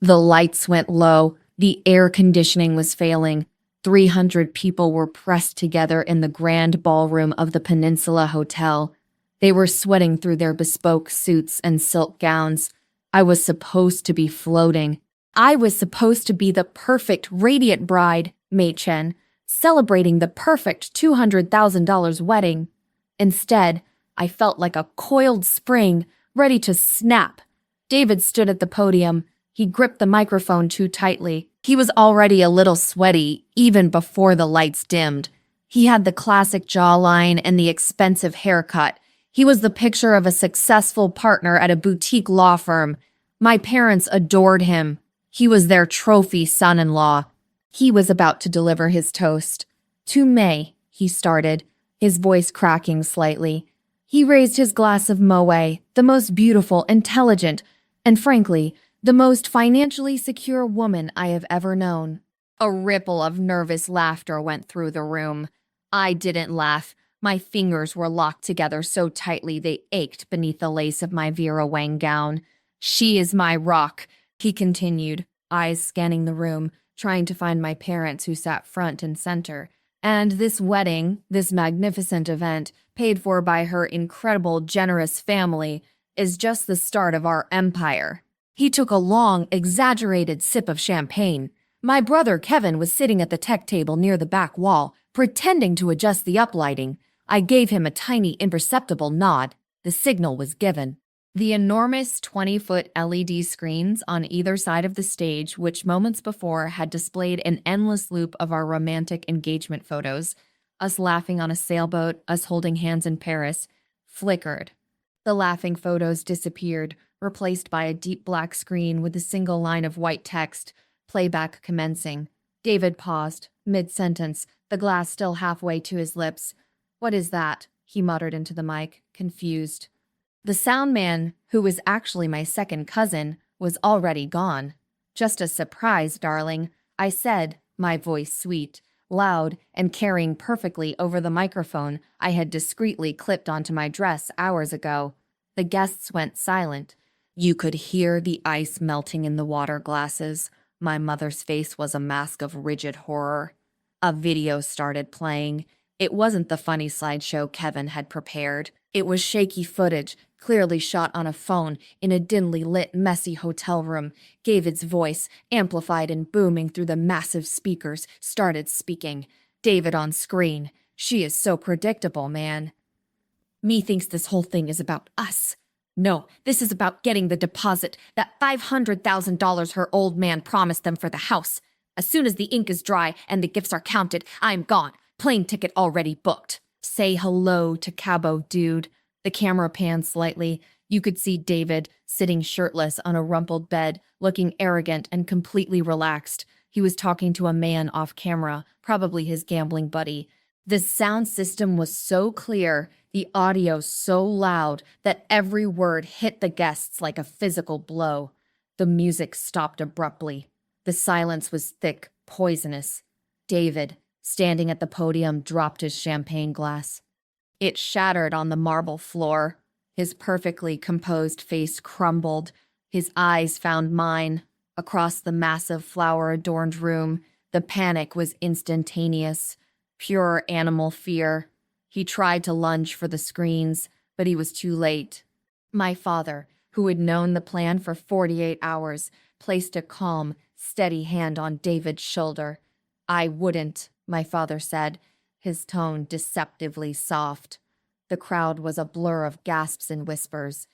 The lights went low, the air conditioning was failing. 300 people were pressed together in the grand ballroom of the Peninsula Hotel. They were sweating through their bespoke suits and silk gowns. I was supposed to be floating. I was supposed to be the perfect radiant bride, Mei Chen, celebrating the perfect $200,000 wedding. Instead, I felt like a coiled spring, ready to snap. David stood at the podium. He gripped the microphone too tightly. He was already a little sweaty, even before the lights dimmed. He had the classic jawline and the expensive haircut. He was the picture of a successful partner at a boutique law firm. My parents adored him. He was their trophy son-in-law. He was about to deliver his toast. "To May," he started, his voice cracking slightly. He raised his glass of Moët, the most beautiful, intelligent, and frankly, the most financially secure woman I have ever known. A ripple of nervous laughter went through the room. I didn't laugh. My fingers were locked together so tightly they ached beneath the lace of my Vera Wang gown. "She is my rock," he continued, eyes scanning the room, trying to find my parents who sat front and center. "And this wedding, this magnificent event, paid for by her incredible, generous family, is just the start of our empire." He took a long, exaggerated sip of champagne. My brother Kevin was sitting at the tech table near the back wall, pretending to adjust the uplighting. I gave him a tiny, imperceptible nod. The signal was given. The enormous 20-foot LED screens on either side of the stage, which moments before had displayed an endless loop of our romantic engagement photos, us laughing on a sailboat, us holding hands in Paris, flickered. The laughing photos disappeared, replaced by a deep black screen with a single line of white text, playback commencing. David paused, mid-sentence, the glass still halfway to his lips. "What is that?" he muttered into the mic, confused. The sound man, who was actually my second cousin, was already gone. "Just a surprise, darling," I said, my voice sweet, loud, and carrying perfectly over the microphone I had discreetly clipped onto my dress hours ago. The guests went silent. You could hear the ice melting in the water glasses. My mother's face was a mask of rigid horror. A video started playing. It wasn't the funny slideshow Kevin had prepared. It was shaky footage, clearly shot on a phone in a dimly lit, messy hotel room. David's voice, amplified and booming through the massive speakers, started speaking. David on screen. "She is so predictable, man. Me thinks this whole thing is about us. No, this is about getting the deposit, that $500,000 her old man promised them for the house. As soon as the ink is dry and the gifts are counted, I'm gone. Plane ticket already booked. Say hello to Cabo, dude." The camera panned slightly. You could see David, sitting shirtless on a rumpled bed, looking arrogant and completely relaxed. He was talking to a man off camera, probably his gambling buddy. The sound system was so clear, the audio so loud, that every word hit the guests like a physical blow. The music stopped abruptly. The silence was thick, poisonous. David, standing at the podium, dropped his champagne glass. It shattered on the marble floor. His perfectly composed face crumbled. His eyes found mine. Across the massive flower-adorned room, the panic was instantaneous. Pure animal fear. He tried to lunge for the screens, but he was too late. My father, who had known the plan for 48 hours, placed a calm, steady hand on David's shoulder. "I wouldn't," my father said, his tone deceptively soft. The crowd was a blur of gasps and whispers.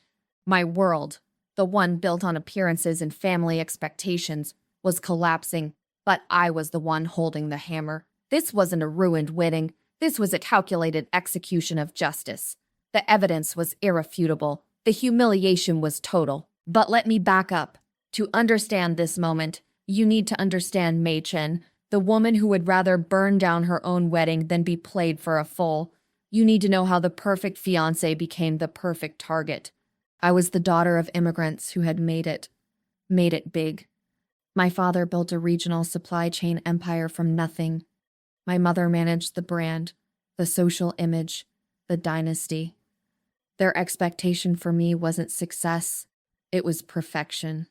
My world, the one built on appearances and family expectations, was collapsing, but I was the one holding the hammer. This wasn't a ruined wedding. This was a calculated execution of justice. The evidence was irrefutable. The humiliation was total. But let me back up. To understand this moment, you need to understand Mei Chen, the woman who would rather burn down her own wedding than be played for a fool. You need to know how the perfect fiancé became the perfect target. I was the daughter of immigrants who had made it big. My father built a regional supply chain empire from nothing. My mother managed the brand, the social image, the dynasty. Their expectation for me wasn't success, it was perfection.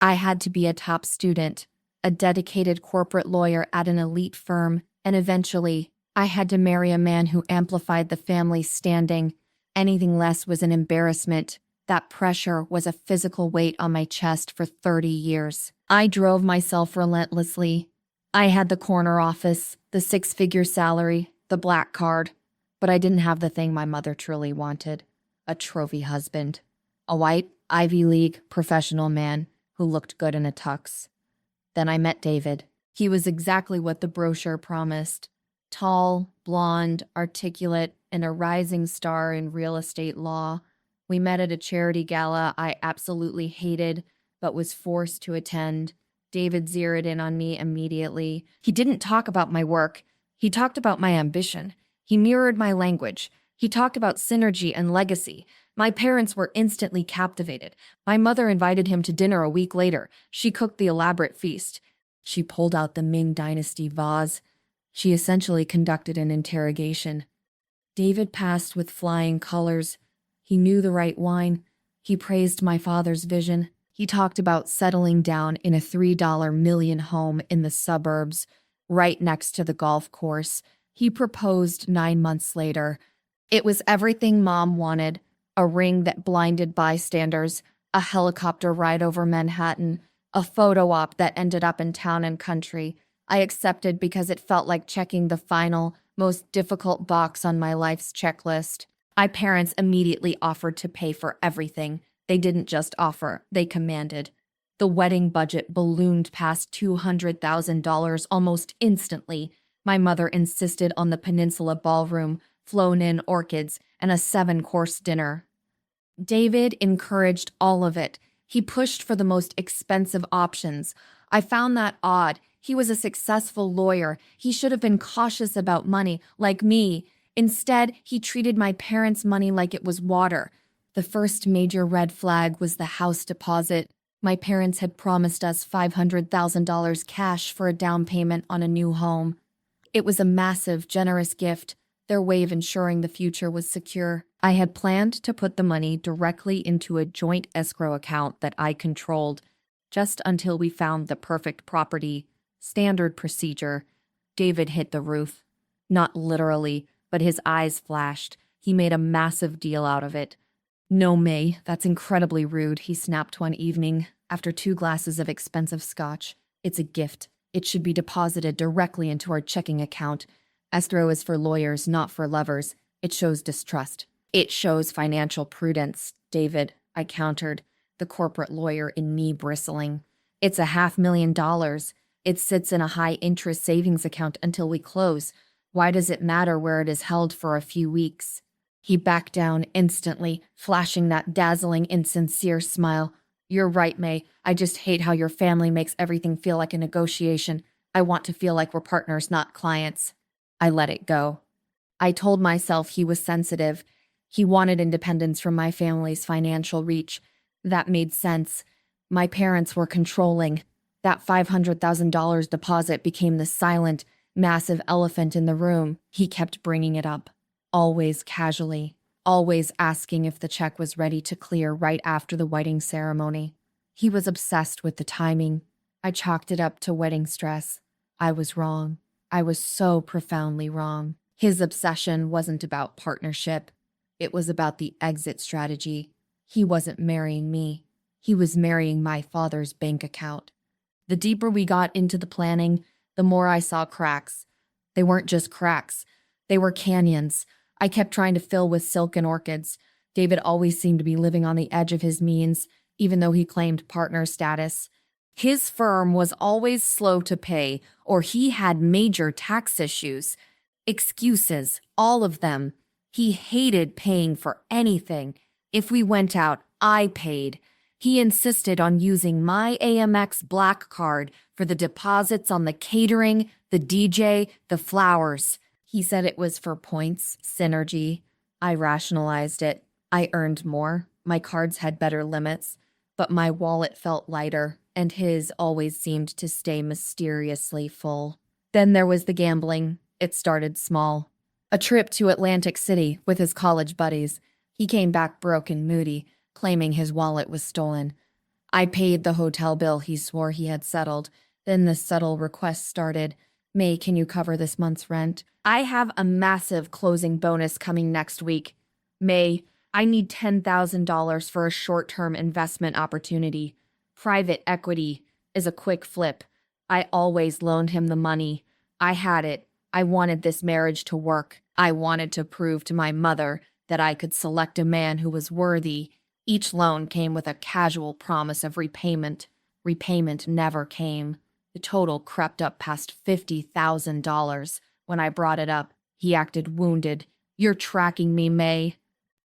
I had to be a top student, a dedicated corporate lawyer at an elite firm, and eventually, I had to marry a man who amplified the family's standing. Anything less was an embarrassment. That pressure was a physical weight on my chest for 30 years. I drove myself relentlessly. I had the corner office, the six-figure salary, the black card, but I didn't have the thing my mother truly wanted: a trophy husband. A white, Ivy League professional man who looked good in a tux. Then I met David. He was exactly what the brochure promised: tall, blonde, articulate, and a rising star in real estate law. We met at a charity gala I absolutely hated, but was forced to attend. David zeroed in on me immediately. He didn't talk about my work. He talked about my ambition. He mirrored my language. He talked about synergy and legacy. My parents were instantly captivated. My mother invited him to dinner a week later. She cooked the elaborate feast. She pulled out the Ming Dynasty vase. She essentially conducted an interrogation. David passed with flying colors. He knew the right wine. He praised my father's vision. He talked about settling down in a $3 million home in the suburbs, right next to the golf course. He proposed 9 months later. It was everything Mom wanted: a ring that blinded bystanders, a helicopter ride over Manhattan, a photo op that ended up in Town and Country. I accepted because it felt like checking the final, most difficult box on my life's checklist. My parents immediately offered to pay for everything. They didn't just offer, they commanded. The wedding budget ballooned past $200,000 almost instantly. My mother insisted on the Peninsula ballroom, flown-in orchids, and a 7-course dinner. David encouraged all of it. He pushed for the most expensive options. I found that odd. He was a successful lawyer. He should have been cautious about money, like me. Instead, he treated my parents' money like it was water. The first major red flag was the house deposit. My parents had promised us $500,000 cash for a down payment on a new home. It was a massive, generous gift, their way of ensuring the future was secure. I had planned to put the money directly into a joint escrow account that I controlled, just until we found the perfect property. Standard procedure. David hit the roof. Not literally, but his eyes flashed. He made a massive deal out of it. "No, May, that's incredibly rude," he snapped one evening, after 2 glasses of expensive scotch. "It's a gift. It should be deposited directly into our checking account. Escrow is for lawyers, not for lovers. It shows distrust." "It shows financial prudence, David," I countered, the corporate lawyer in me bristling. "It's $500,000. It sits in a high-interest savings account until we close. Why does it matter where it is held for a few weeks?" He backed down instantly, flashing that dazzling, insincere smile. "You're right, May. I just hate how your family makes everything feel like a negotiation. I want to feel like we're partners, not clients." I let it go. I told myself he was sensitive. He wanted independence from my family's financial reach. That made sense. My parents were controlling. That $500,000 deposit became the silent, massive elephant in the room. He kept bringing it up, always casually, always asking if the check was ready to clear right after the wedding ceremony. He was obsessed with the timing. I chalked it up to wedding stress. I was wrong. I was so profoundly wrong. His obsession wasn't about partnership. It was about the exit strategy. He wasn't marrying me. He was marrying my father's bank account. The deeper we got into the planning, the more I saw cracks. They weren't just cracks. They were canyons. I kept trying to fill with silk and orchids. David always seemed to be living on the edge of his means, even though he claimed partner status. His firm was always slow to pay, or he had major tax issues. Excuses, all of them. He hated paying for anything. If we went out, I paid. He insisted on using my AMX Black Card for the deposits on the catering, the DJ, the flowers. He said it was for points, synergy. I rationalized it. I earned more. My cards had better limits. But my wallet felt lighter, and his always seemed to stay mysteriously full. Then there was the gambling. It started small. A trip to Atlantic City with his college buddies. He came back broke and moody, claiming his wallet was stolen. I paid the hotel bill he swore he had settled. Then the subtle request started. May, can you cover this month's rent? I have a massive closing bonus coming next week. May, I need $10,000 for a short-term investment opportunity. Private equity is a quick flip. I always loaned him the money. I had it. I wanted this marriage to work. I wanted to prove to my mother that I could select a man who was worthy. Each loan came with a casual promise of repayment. Repayment never came. The total crept up past $50,000. When I brought it up, he acted wounded. You're tracking me, May.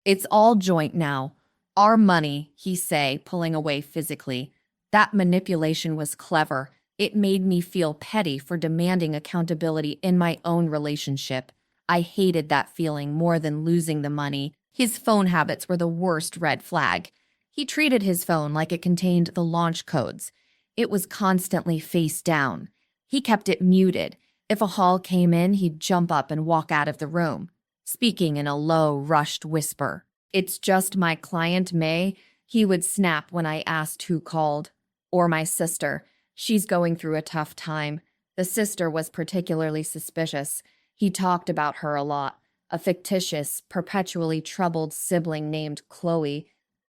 It's all joint now. Our money, he say, pulling away physically. That manipulation was clever. It made me feel petty for demanding accountability in my own relationship. I hated that feeling more than losing the money. His phone habits were the worst red flag. He treated his phone like it contained the launch codes. It was constantly face down. He kept it muted. If a call came in, he'd jump up and walk out of the room, speaking in a low, rushed whisper. It's just my client, May. He would snap when I asked who called. Or my sister. She's going through a tough time. The sister was particularly suspicious. He talked about her a lot. A fictitious, perpetually troubled sibling named Chloe.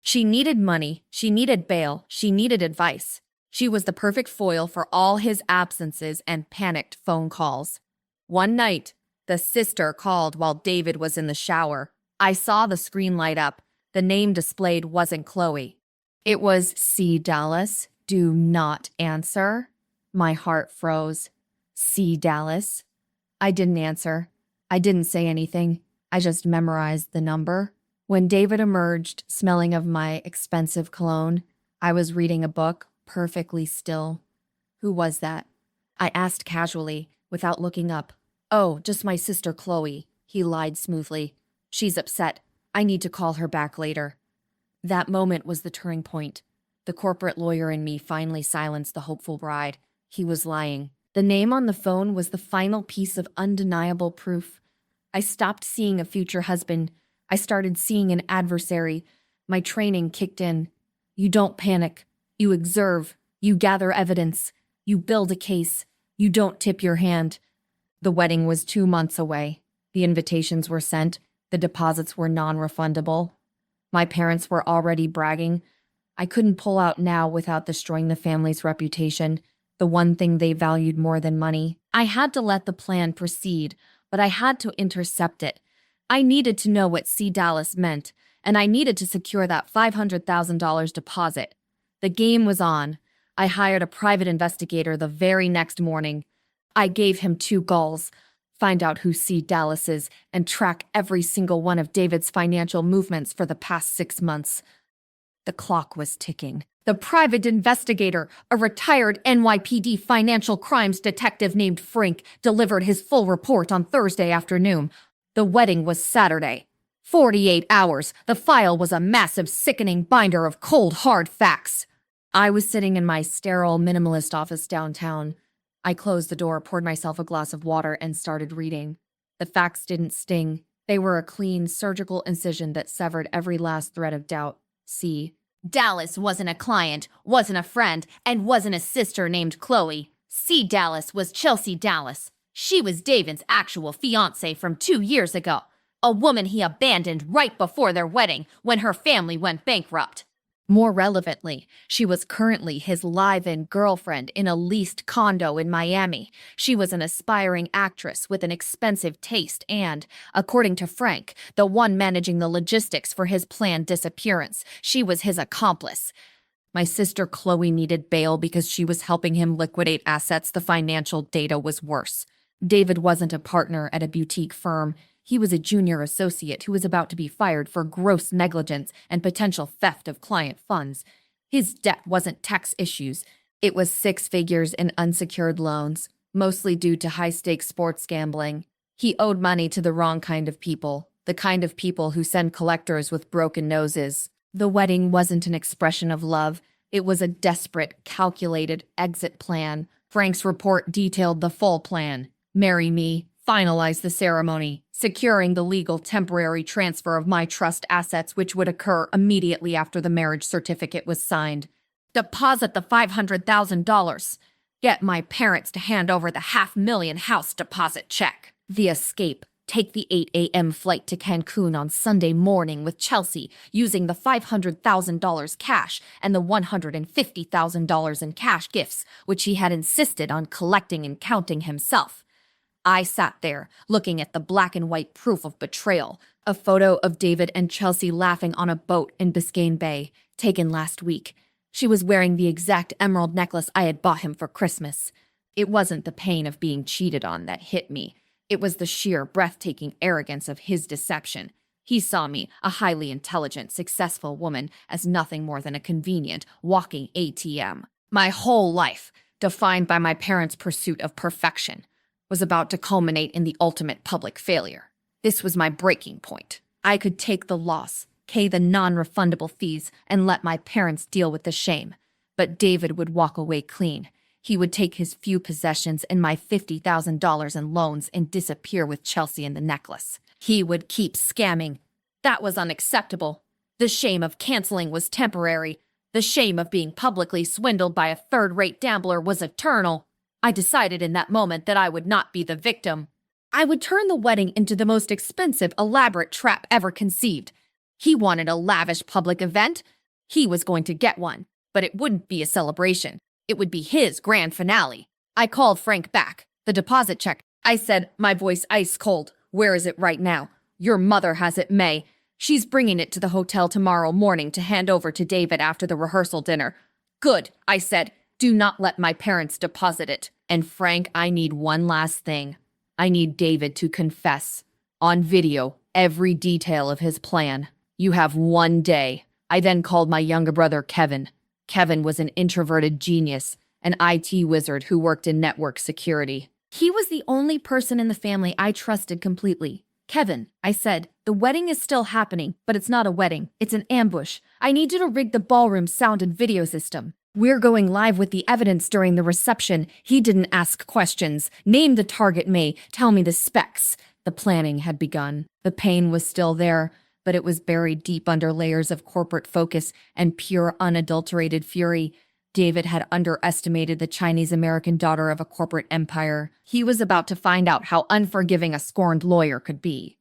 She needed money, she needed bail, she needed advice. She was the perfect foil for all his absences and panicked phone calls. One night, the sister called while David was in the shower. I saw the screen light up. The name displayed wasn't Chloe. It was C. Dallas. Do not answer. My heart froze. C. Dallas. I didn't answer. I didn't say anything. I just memorized the number. When David emerged, smelling of my expensive cologne, I was reading a book, perfectly still. Who was that? I asked casually, without looking up. Oh, just my sister Chloe. He lied smoothly. She's upset. I need to call her back later. That moment was the turning point. The corporate lawyer in me finally silenced the hopeful bride. He was lying. The name on the phone was the final piece of undeniable proof. I stopped seeing a future husband. I started seeing an adversary. My training kicked in. You don't panic. You observe. You gather evidence. You build a case. You don't tip your hand. The wedding was 2 months away. The invitations were sent. The deposits were non-refundable. My parents were already bragging. I couldn't pull out now without destroying the family's reputation, the one thing they valued more than money. I had to let the plan proceed, but I had to intercept it. I needed to know what C. Dallas meant, and I needed to secure that $500,000 deposit. The game was on. I hired a private investigator the very next morning. I gave him 2 goals: find out who C. Dallas is and track every single one of David's financial movements for the past 6 months. The clock was ticking. The private investigator, a retired NYPD financial crimes detective named Frank, delivered his full report on Thursday afternoon. The wedding was Saturday. 48 hours. The file was a massive, sickening binder of cold, hard facts. I was sitting in my sterile, minimalist office downtown. I closed the door, poured myself a glass of water, and started reading. The facts didn't sting. They were a clean, surgical incision that severed every last thread of doubt. C. Dallas wasn't a client, wasn't a friend, and wasn't a sister named Chloe. C. Dallas was Chelsea Dallas. She was David's actual fiancé from 2 years ago, a woman he abandoned right before their wedding when her family went bankrupt. More relevantly, she was currently his live-in girlfriend in a leased condo in Miami. She was an aspiring actress with an expensive taste and, according to Frank, the one managing the logistics for his planned disappearance. She was his accomplice. My sister Chloe needed bail because she was helping him liquidate assets. The financial data was worse. David wasn't a partner at a boutique firm. He was a junior associate who was about to be fired for gross negligence and potential theft of client funds. His debt wasn't tax issues. It was 6 figures in unsecured loans, mostly due to high-stakes sports gambling. He owed money to the wrong kind of people, the kind of people who send collectors with broken noses. The wedding wasn't an expression of love. It was a desperate, calculated exit plan. Frank's report detailed the full plan. Marry me, finalize the ceremony, securing the legal temporary transfer of my trust assets, which would occur immediately after the marriage certificate was signed. Deposit the $500,000. Get my parents to hand over the $500,000 house deposit check. The escape. Take the 8 a.m. flight to Cancun on Sunday morning with Chelsea, using the $500,000 cash and the $150,000 in cash gifts, which he had insisted on collecting and counting himself. I sat there, looking at the black and white proof of betrayal, a photo of David and Chelsea laughing on a boat in Biscayne Bay, taken last week. She was wearing the exact emerald necklace I had bought him for Christmas. It wasn't the pain of being cheated on that hit me. It was the sheer, breathtaking arrogance of his deception. He saw me, a highly intelligent, successful woman, as nothing more than a convenient, walking ATM. My whole life, defined by my parents' pursuit of perfection, was about to culminate in the ultimate public failure. This was my breaking point. I could take the loss, pay the non-refundable fees, and let my parents deal with the shame. But David would walk away clean. He would take his few possessions and my $50,000 in loans and disappear with Chelsea and the necklace. He would keep scamming. That was unacceptable. The shame of canceling was temporary. The shame of being publicly swindled by a third-rate gambler was eternal. I decided in that moment that I would not be the victim. I would turn the wedding into the most expensive, elaborate trap ever conceived. He wanted a lavish public event. He was going to get one, but it wouldn't be a celebration. It would be his grand finale. I called Frank back. The deposit check. I said, my voice ice cold. Where is it right now? Your mother has it, May. She's bringing it to the hotel tomorrow morning to hand over to David after the rehearsal dinner. Good, I said. Do not let my parents deposit it. And Frank, I need one last thing. I need David to confess, on video, every detail of his plan. You have 1 day. I then called my younger brother, Kevin. Kevin was an introverted genius, an IT wizard who worked in network security. He was the only person in the family I trusted completely. Kevin, I said, the wedding is still happening, but it's not a wedding. It's an ambush. I need you to rig the ballroom sound and video system. We're going live with the evidence during the reception. He didn't ask questions. Name the target, May. Tell me the specs. The planning had begun. The pain was still there, but it was buried deep under layers of corporate focus and pure, unadulterated fury. David had underestimated the Chinese-American daughter of a corporate empire. He was about to find out how unforgiving a scorned lawyer could be.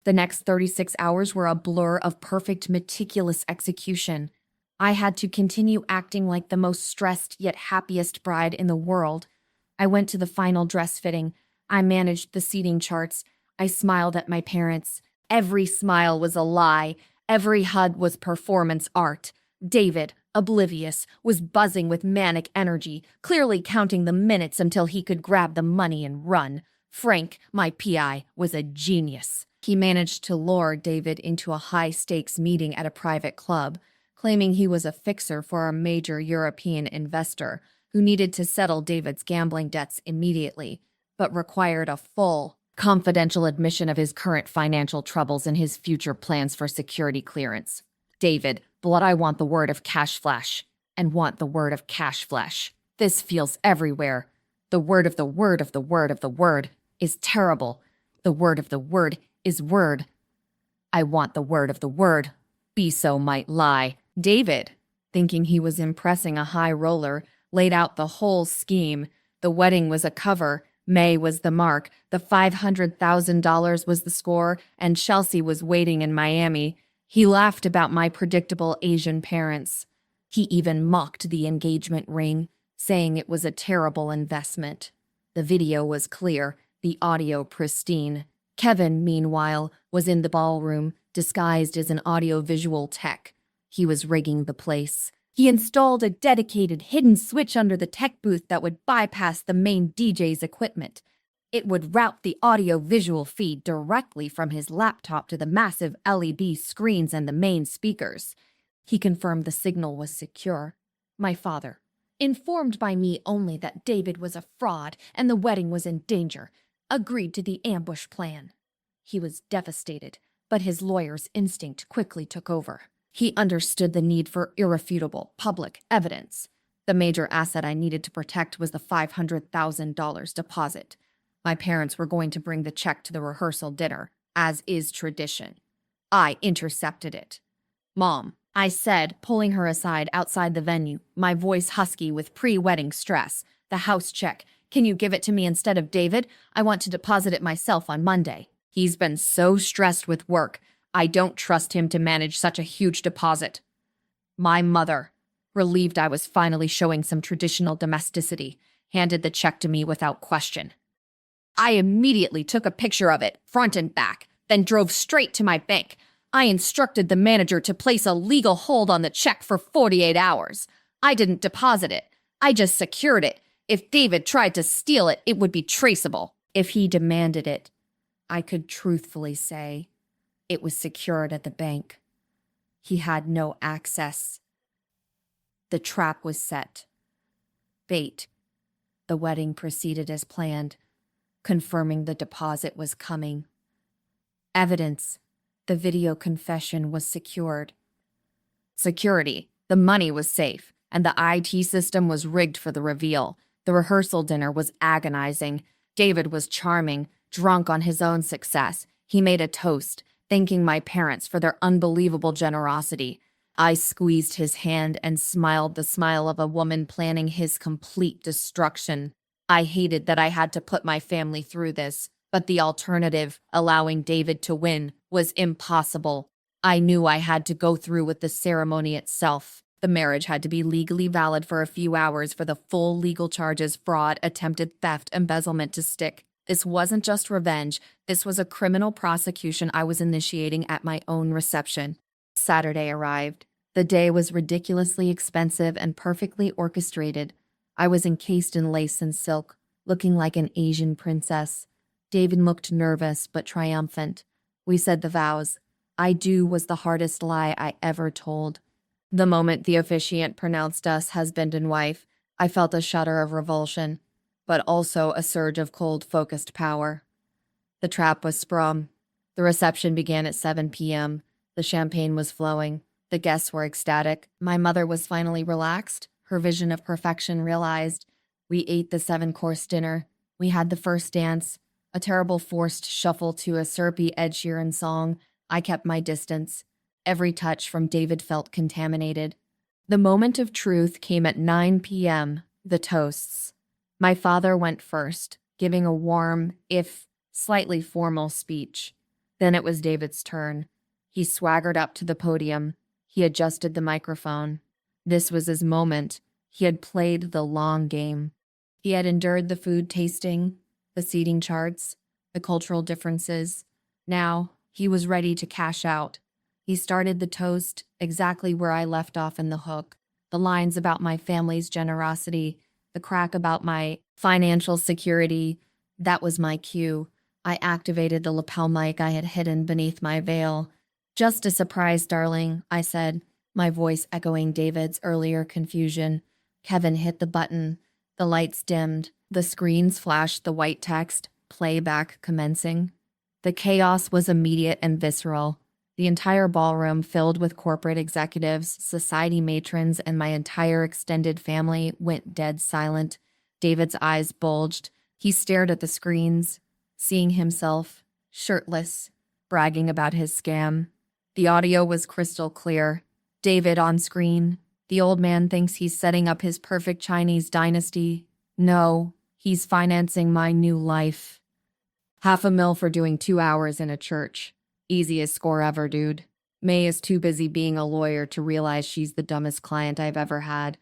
The next 36 hours were a blur of perfect, meticulous execution. I had to continue acting like the most stressed yet happiest bride in the world. I went to the final dress fitting. I managed the seating charts. I smiled at my parents. Every smile was a lie. Every hug was performance art. David, oblivious, was buzzing with manic energy, clearly counting the minutes until he could grab the money and run. Frank, my PI, was a genius. He managed to lure David into a high-stakes meeting at a private club, claiming he was a fixer for a major European investor who needed to settle David's gambling debts immediately, but required a full, confidential admission of his current financial troubles and his future plans for security clearance. David, blood, I want the word of cash flash, and want the word of cash flash. This feels everywhere. The word of the word of the word of the word is terrible. The word of the word is word. I want the word of the word. Be so might lie. David, thinking he was impressing a high roller, laid out the whole scheme. The wedding was a cover. May was the mark. The $500,000 was the score, and Chelsea was waiting in Miami. He laughed about my predictable Asian parents. He even mocked the engagement ring, saying it was a terrible investment. The video was clear, the audio pristine. Kevin, meanwhile, was in the ballroom, disguised as an audio-visual tech. He was rigging the place. He installed a dedicated hidden switch under the tech booth that would bypass the main DJ's equipment. It would route the audio-visual feed directly from his laptop to the massive LED screens and the main speakers. He confirmed the signal was secure. My father, informed by me only that David was a fraud and the wedding was in danger, agreed to the ambush plan. He was devastated, but his lawyer's instinct quickly took over. He understood the need for irrefutable public evidence. The major asset I needed to protect was the $500,000 deposit. My parents were going to bring the check to the rehearsal dinner, as is tradition. I intercepted it. Mom, I said, pulling her aside outside the venue, my voice husky with pre-wedding stress. The house check. Can you give it to me instead of David? I want to deposit it myself on Monday. He's been so stressed with work. I don't trust him to manage such a huge deposit. My mother, relieved I was finally showing some traditional domesticity, handed the check to me without question. I immediately took a picture of it, front and back, then drove straight to my bank. I instructed the manager to place a legal hold on the check for 48 hours. I didn't deposit it. I just secured it. If David tried to steal it, it would be traceable. If he demanded it, I could truthfully say it was secured at the bank. He had no access. The trap was set. Bait. The wedding proceeded as planned, confirming the deposit was coming. Evidence. The video confession was secured. Security. The money was safe, and the IT system was rigged for the reveal. The rehearsal dinner was agonizing. David was charming, drunk on his own success. He made a toast, thanking my parents for their unbelievable generosity. I squeezed his hand and smiled the smile of a woman planning his complete destruction. I hated that I had to put my family through this, but the alternative, allowing David to win, was impossible. I knew I had to go through with the ceremony itself. The marriage had to be legally valid for a few hours for the full legal charges, fraud, attempted theft, embezzlement to stick. This wasn't just revenge. This was a criminal prosecution I was initiating at my own reception. Saturday arrived. The day was ridiculously expensive and perfectly orchestrated. I was encased in lace and silk, looking like an Asian princess. David looked nervous but triumphant. We said the vows. I do was the hardest lie I ever told. The moment the officiant pronounced us husband and wife, I felt a shudder of revulsion, but also a surge of cold, focused power. The trap was sprung. The reception began at 7 p.m. The champagne was flowing. The guests were ecstatic. My mother was finally relaxed, her vision of perfection realized. We ate the 7-course dinner. We had the first dance, a terrible forced shuffle to a syrupy Ed Sheeran song. I kept my distance. Every touch from David felt contaminated. The moment of truth came at 9 p.m., the toasts. My father went first, giving a warm, if slightly formal speech. Then it was David's turn. He swaggered up to the podium. He adjusted the microphone. This was his moment. He had played the long game. He had endured the food tasting, the seating charts, the cultural differences. Now, he was ready to cash out. He started the toast exactly where I left off in the hook. The lines about my family's generosity, the crack about my financial security. That was my cue. I activated the lapel mic I had hidden beneath my veil. "Just a surprise, darling," I said, my voice echoing David's earlier confusion. Kevin hit the button. The lights dimmed. The screens flashed the white text, "Playback commencing." The chaos was immediate and visceral. The entire ballroom, filled with corporate executives, society matrons, and my entire extended family, went dead silent. David's eyes bulged. He stared at the screens, seeing himself, shirtless, bragging about his scam. The audio was crystal clear. David on screen. The old man thinks he's setting up his perfect Chinese dynasty. No, he's financing my new life. $500,000 for doing 2 hours in a church. Easiest score ever, dude. May is too busy being a lawyer to realize she's the dumbest client I've ever had.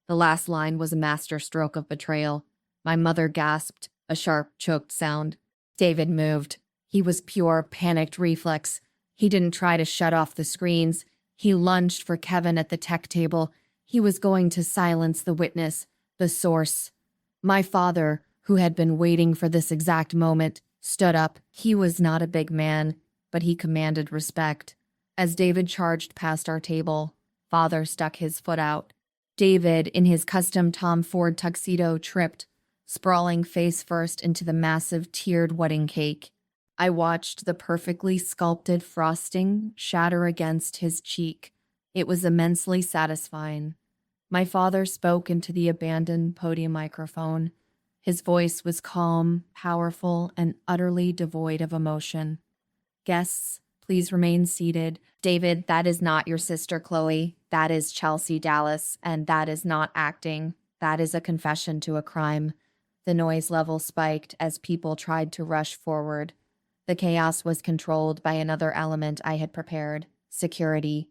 The last line was a masterstroke of betrayal. My mother gasped, a sharp, choked sound. David moved. He was pure, panicked reflex. He didn't try to shut off the screens. He lunged for Kevin at the tech table. He was going to silence the witness, the source. My father, who had been waiting for this exact moment, stood up. He was not a big man, but he commanded respect. As David charged past our table, Father stuck his foot out. David, in his custom Tom Ford tuxedo, tripped, sprawling face first into the massive tiered wedding cake. I watched the perfectly sculpted frosting shatter against his cheek. It was immensely satisfying. My father spoke into the abandoned podium microphone. His voice was calm, powerful, and utterly devoid of emotion. "Guests, Please remain seated. David, that is not your sister, Chloe. That is Chelsea Dallas, and that is not acting. That is a confession to a crime. The noise level spiked as people tried to rush forward. The chaos was controlled by another element I had prepared: security.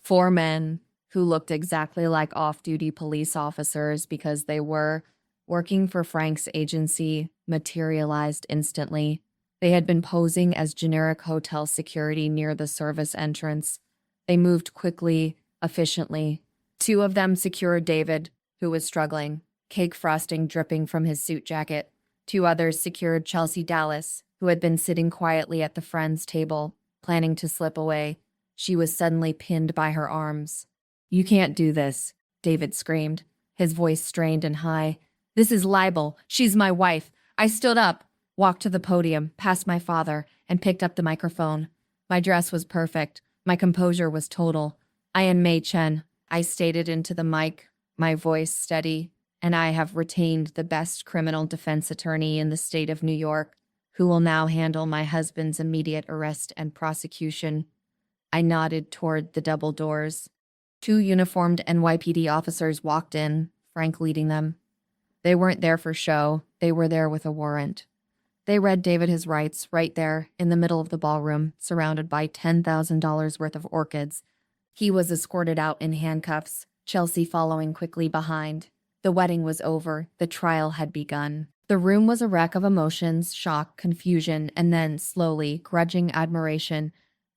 4 men, who looked exactly like off-duty police officers because they were, working for Frank's agency, materialized instantly. They had been posing as generic hotel security near the service entrance. They moved quickly, efficiently. 2 of them secured David, who was struggling, cake frosting dripping from his suit jacket. 2 others secured Chelsea Dallas, who had been sitting quietly at the friend's table, planning to slip away. She was suddenly pinned by her arms. "You can't do this," David screamed, his voice strained and high. "This is libel. She's my wife." I stood up, walked to the podium, past my father, and picked up the microphone. My dress was perfect. My composure was total. "I am Mei Chen," I stated into the mic, my voice steady, "and I have retained the best criminal defense attorney in the state of New York, who will now handle my husband's immediate arrest and prosecution." I nodded toward the double doors. 2 uniformed NYPD officers walked in, Frank leading them. They weren't there for show. They were there with a warrant. They read David his rights right there in the middle of the ballroom, surrounded by $10,000 worth of orchids. He was escorted out in handcuffs, Chelsea following quickly behind. The wedding was over. The trial had begun. The room was a wreck of emotions, shock, confusion, and then, slowly, grudging admiration.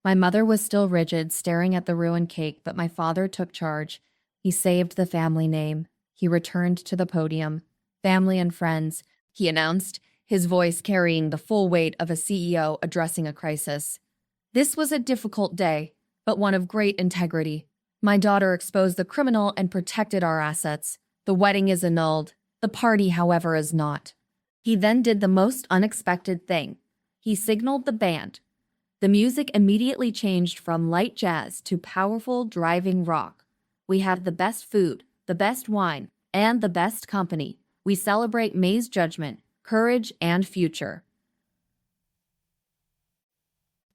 My mother was still rigid, staring at the ruined cake, but my father took charge. He saved the family name. He returned to the podium. "Family and friends," he announced, his voice carrying the full weight of a CEO addressing a crisis. "This was a difficult day, but one of great integrity. My daughter exposed the criminal and protected our assets. The wedding is annulled. The party, however, is not." He then did the most unexpected thing. He signaled the band. The music immediately changed from light jazz to powerful, driving rock. "We have the best food, the best wine, and the best company. We celebrate May's judgment, courage, and future.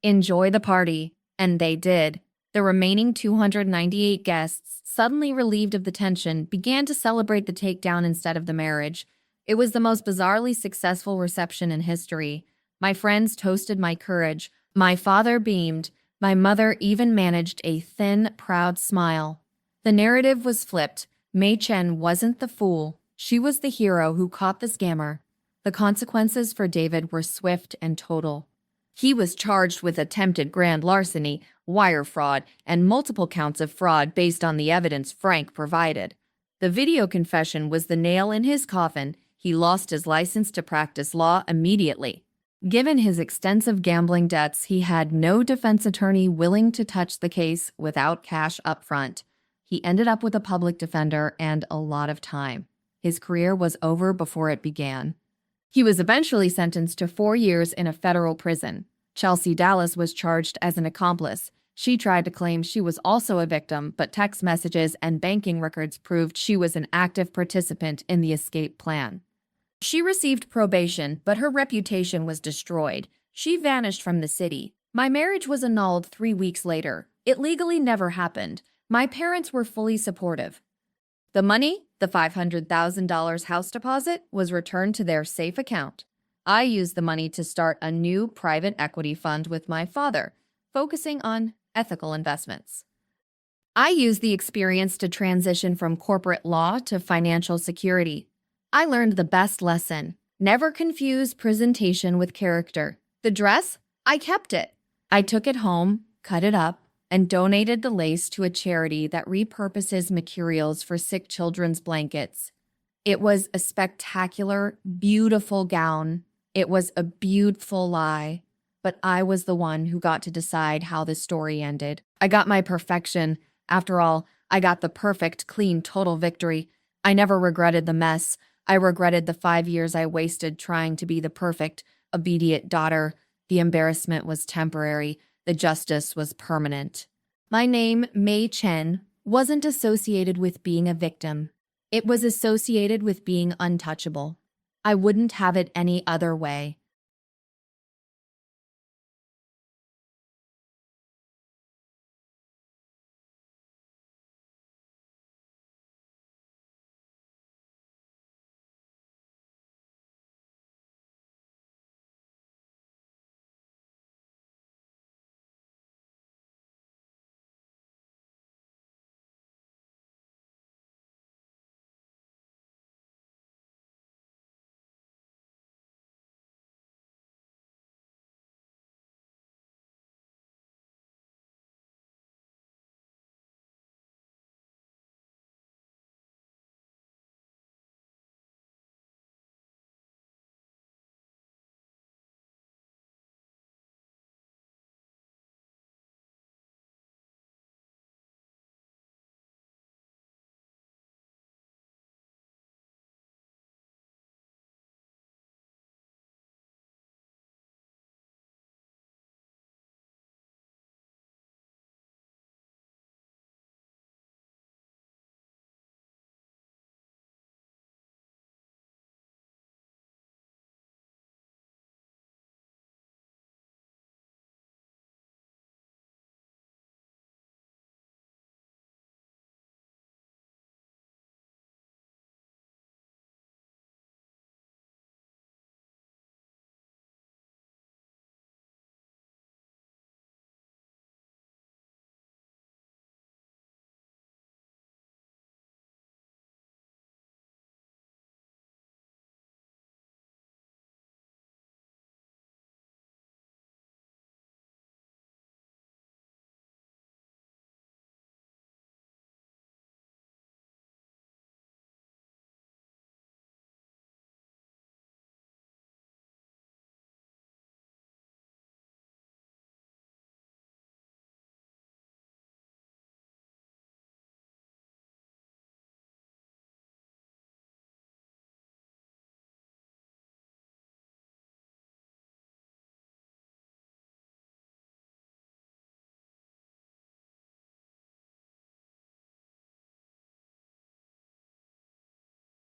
Enjoy the party." And they did. The remaining 298 guests, suddenly relieved of the tension, began to celebrate the takedown instead of the marriage. It was the most bizarrely successful reception in history. My friends toasted my courage. My father beamed. My mother even managed a thin, proud smile. The narrative was flipped. Mei Chen wasn't the fool. She was the hero who caught the scammer. The consequences for David were swift and total. He was charged with attempted grand larceny, wire fraud, and multiple counts of fraud based on the evidence Frank provided. The video confession was the nail in his coffin. He lost his license to practice law immediately. Given his extensive gambling debts, he had no defense attorney willing to touch the case without cash up front. He ended up with a public defender and a lot of time. His career was over before it began. He was eventually sentenced to 4 years in a federal prison. Chelsea Dallas was charged as an accomplice. She tried to claim she was also a victim, but text messages and banking records proved she was an active participant in the escape plan. She received probation, but her reputation was destroyed. She vanished from the city. My marriage was annulled 3 weeks later. It legally never happened. My parents were fully supportive. The money, the $500,000 house deposit, was returned to their safe account. I used the money to start a new private equity fund with my father, focusing on ethical investments. I used the experience to transition from corporate law to financial security. I learned the best lesson: never confuse presentation with character. The dress? I kept it. I took it home, cut it up, and donated the lace to a charity that repurposes materials for sick children's blankets. It was a spectacular, beautiful gown. It was a beautiful lie, but I was the one who got to decide how the story ended. I got my perfection. After all, I got the perfect, clean, total victory. I never regretted the mess. I regretted the 5 years I wasted trying to be the perfect, obedient daughter. The embarrassment was temporary. The justice was permanent. My name, Mei Chen, wasn't associated with being a victim. It was associated with being untouchable. I wouldn't have it any other way.